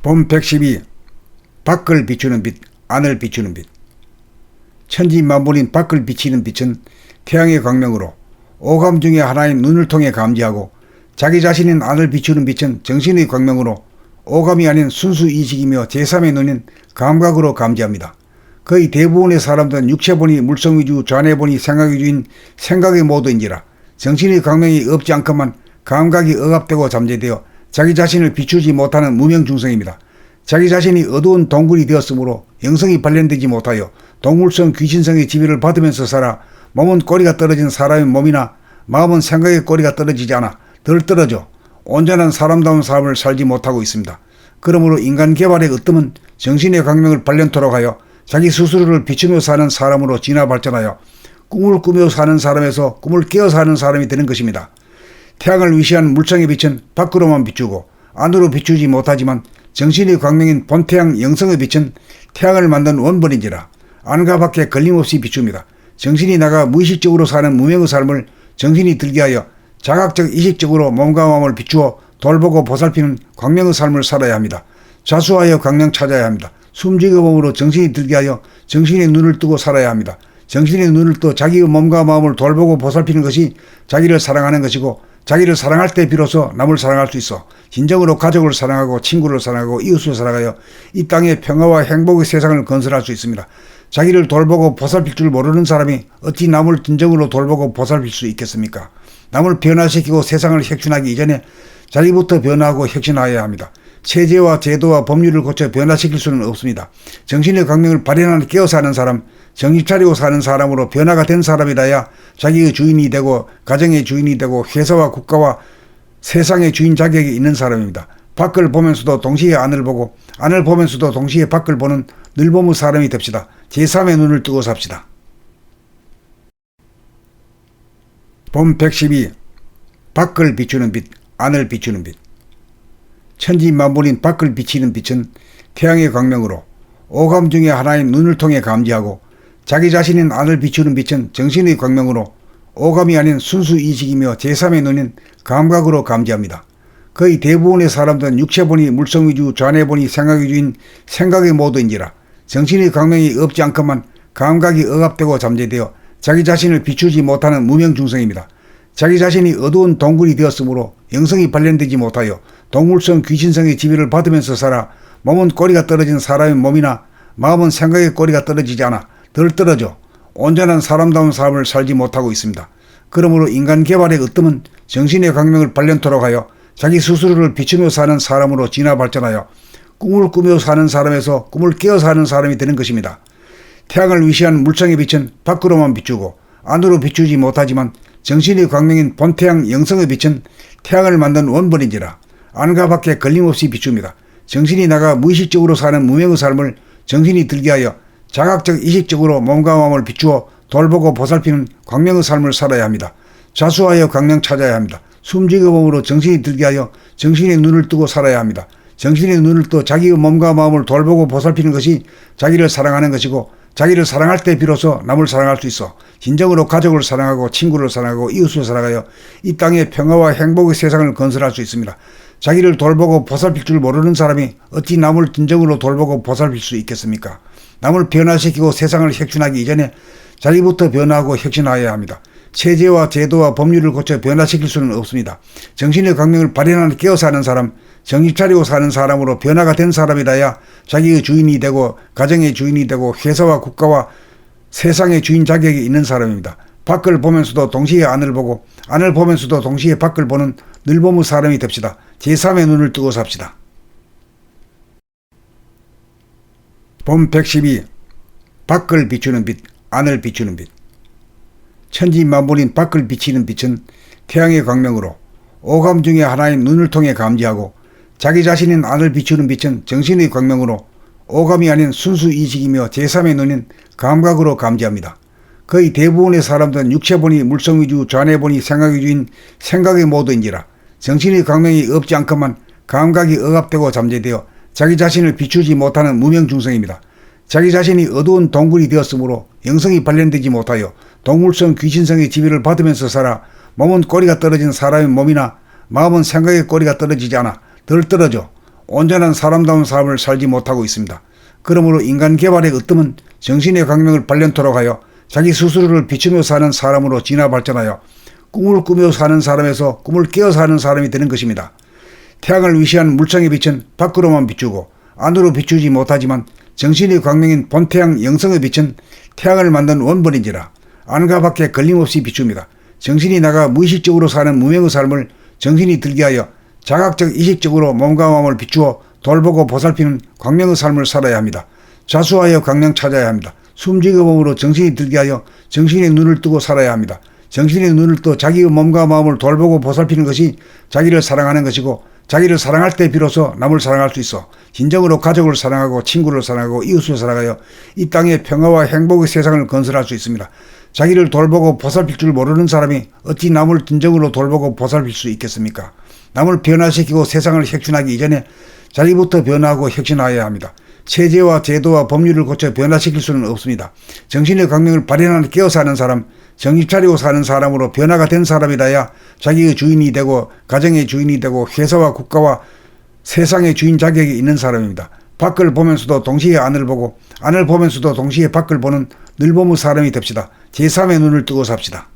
봄 112. 밖을 비추는 빛, 안을 비추는 빛. 천지만물인 밖을 비치는 빛은 태양의 광명으로 오감 중의 하나인 눈을 통해 감지하고, 자기 자신인 안을 비추는 빛은 정신의 광명으로 오감이 아닌 순수 이식이며 제3의 눈인 감각으로 감지합니다. 거의 대부분의 사람들은 육체본이 물성위주, 좌뇌본이 생각위주인 생각의 모드인지라 정신의 광명이 없지 않건만 감각이 억압되고 잠재되어 자기 자신을 비추지 못하는 무명중생입니다. 자기 자신이 어두운 동굴이 되었으므로 영성이 발현되지 못하여 동물성 귀신성의 지배를 받으면서 살아 몸은 꼬리가 떨어진 사람의 몸이나 마음은 생각의 꼬리가 떨어지지 않아 덜 떨어져 온전한 사람다운 삶을 살지 못하고 있습니다. 그러므로 인간 개발의 으뜸은 정신의 광명을 발현토록 하여 자기 스스로를 비추며 사는 사람으로 진화 발전하여 꿈을 꾸며 사는 사람에서 꿈을 깨어 사는 사람이 되는 것입니다. 태양을 위시한 물성의 빛은 밖으로만 비추고 안으로 비추지 못하지만 정신의 광명인 본태양 영성의 빛은 태양을 만든 원본인지라 안과 밖에 걸림없이 비춥니다. 정신이 나가 무의식적으로 사는 무명의 삶을 정신이 들게 하여 자각적 의식적으로 몸과 마음을 비추어 돌보고 보살피는 광명의 삶을 살아야 합니다. 자수하여 광명 찾아야 합니다. 숨지게 몸으로 정신이 들게 하여 정신의 눈을 뜨고 살아야 합니다. 정신의 눈을 떠 자기의 몸과 마음을 돌보고 보살피는 것이 자기를 사랑하는 것이고, 자기를 사랑할 때 비로소 남을 사랑할 수 있어 진정으로 가족을 사랑하고 친구를 사랑하고 이웃을 사랑하여 이 땅의 평화와 행복의 세상을 건설할 수 있습니다. 자기를 돌보고 보살필 줄 모르는 사람이 어찌 남을 진정으로 돌보고 보살필 수 있겠습니까? 남을 변화시키고 세상을 혁신하기 이전에 자기부터 변화하고 혁신하여야 합니다. 체제와 제도와 법률을 고쳐 변화시킬 수는 없습니다. 정신의 광명을 발현하는 깨어 사는 사람, 정신 차리고 사는 사람으로 변화가 된 사람이라야 자기의 주인이 되고 가정의 주인이 되고 회사와 국가와 세상의 주인 자격이 있는 사람입니다. 밖을 보면서도 동시에 안을 보고 안을 보면서도 동시에 밖을 보는 늘봄의 사람이 됩시다. 제3의 눈을 뜨고 삽시다. 봄 112. 밖을 비추는 빛, 안을 비추는 빛. 천지만물인 밖을 비치는 빛은 태양의 광명으로 오감 중의 하나인 눈을 통해 감지하고, 자기 자신인 안을 비추는 빛은 정신의 광명으로 오감이 아닌 순수 이식이며 제3의 눈인 감각으로 감지합니다. 거의 대부분의 사람들은 육체본이 물성위주, 좌뇌본이 생각위주인 생각의 모드인지라 정신의 광명이 없지 않건만 감각이 억압되고 잠재되어 자기 자신을 비추지 못하는 무명중생입니다. 자기 자신이 어두운 동굴이 되었으므로 영성이 발현되지 못하여 동물성 귀신성의 지배를 받으면서 살아 몸은 꼬리가 떨어진 사람의 몸이나 마음은 생각의 꼬리가 떨어지지 않아 덜 떨어져 온전한 사람다운 삶을 살지 못하고 있습니다. 그러므로 인간 개발의 으뜸은 정신의 광명을 발현토록 하여 자기 스스로를 비추며 사는 사람으로 진화 발전하여 꿈을 꾸며 사는 사람에서 꿈을 깨어 사는 사람이 되는 것입니다. 태양을 위시한 물성의 빛은 밖으로만 비추고 안으로 비추지 못하지만 정신의 광명인 본태양 영성의 빛은 태양을 만든 원본인지라 안과 밖에 걸림없이 비춥니다. 정신이 나가 무의식적으로 사는 무명의 삶을 정신이 들게 하여 자각적 의식적으로 몸과 마음을 비추어 돌보고 보살피는 광명의 삶을 살아야 합니다. 자수하여 광명 찾아야 합니다. 숨지게 몸으로 정신이 들게 하여 정신의 눈을 뜨고 살아야 합니다. 정신의 눈을 떠 자기의 몸과 마음을 돌보고 보살피는 것이 자기를 사랑하는 것이고, 자기를 사랑할 때 비로소 남을 사랑할 수 있어 진정으로 가족을 사랑하고 친구를 사랑하고 이웃을 사랑하여 이 땅의 평화와 행복의 세상을 건설할 수 있습니다. 자기를 돌보고 보살필 줄 모르는 사람이 어찌 남을 진정으로 돌보고 보살필 수 있겠습니까? 남을 변화시키고 세상을 혁신하기 이전에 자기부터 변화하고 혁신하여야 합니다. 체제와 제도와 법률을 고쳐 변화시킬 수는 없습니다. 정신의 광명을 발현하는 깨어 사는 사람, 정신 차리고 사는 사람으로 변화가 된 사람이라야 자기의 주인이 되고 가정의 주인이 되고 회사와 국가와 세상의 주인 자격이 있는 사람입니다. 밖을 보면서도 동시에 안을 보고 안을 보면서도 동시에 밖을 보는 늘봄의 사람이 됩시다. 제3의 눈을 뜨고 삽시다. 봄 112. 밖을 비추는 빛, 안을 비추는 빛. 천지만물인 밖을 비치는 빛은 태양의 광명으로 오감 중의 하나인 눈을 통해 감지하고, 자기 자신인 안을 비추는 빛은 정신의 광명으로 오감이 아닌 순수 이식이며 제3의 눈인 감각으로 감지합니다. 거의 대부분의 사람들은 육체본이 물성위주, 좌뇌본이 생각위주인 생각의 모드인지라 정신의 광명이 없지 않건만 감각이 억압되고 잠재되어 자기 자신을 비추지 못하는 무명중생입니다. 자기 자신이 어두운 동굴이 되었으므로 영성이 발현되지 못하여 동물성 귀신성의 지배를 받으면서 살아 몸은 꼬리가 떨어진 사람의 몸이나 마음은 생각의 꼬리가 떨어지지 않아 덜 떨어져 온전한 사람다운 삶을 살지 못하고 있습니다. 그러므로 인간 개발의 으뜸은 정신의 강명을 발견토록 하여 자기 스스로를 비추며 사는 사람으로 진화 발전하여 꿈을 꾸며 사는 사람에서 꿈을 깨어 사는 사람이 되는 것입니다. 태양을 위시한 물창의 빛은 밖으로만 비추고 안으로 비추지 못하지만 정신의 광명인 본태양 영성의 빛은 태양을 만든 원본인지라 안과 밖에 걸림없이 비춥니다. 정신이 나가 무의식적으로 사는 무명의 삶을 정신이 들게 하여 자각적 이식적으로 몸과 마음을 비추어 돌보고 보살피는 광명의 삶을 살아야 합니다. 자수하여 광명 찾아야 합니다. 숨지게 몸으로 정신이 들게 하여 정신의 눈을 뜨고 살아야 합니다. 정신의 눈을 떠 자기의 몸과 마음을 돌보고 보살피는 것이 자기를 사랑하는 것이고 자기를 사랑할 때 비로소 남을 사랑할 수 있어 진정으로 가족을 사랑하고 친구를 사랑하고 이웃을 사랑하여 이 땅의 평화와 행복의 세상을 건설할 수 있습니다. 자기를 돌보고 보살필 줄 모르는 사람이 어찌 남을 진정으로 돌보고 보살필 수 있겠습니까? 남을 변화시키고 세상을 혁신하기 이전에 자기부터 변화하고 혁신하여야 합니다. 체제와 제도와 법률을 고쳐 변화시킬 수는 없습니다. 정신의 강명을 발현하는 깨어 사는 사람, 정신 차리고 사는 사람으로 변화가 된 사람이라야 자기의 주인이 되고 가정의 주인이 되고 회사와 국가와 세상의 주인 자격이 있는 사람입니다. 밖을 보면서도 동시에 안을 보고 안을 보면서도 동시에 밖을 보는 늘보무 사람이 됩시다. 제3의 눈을 뜨고 삽시다.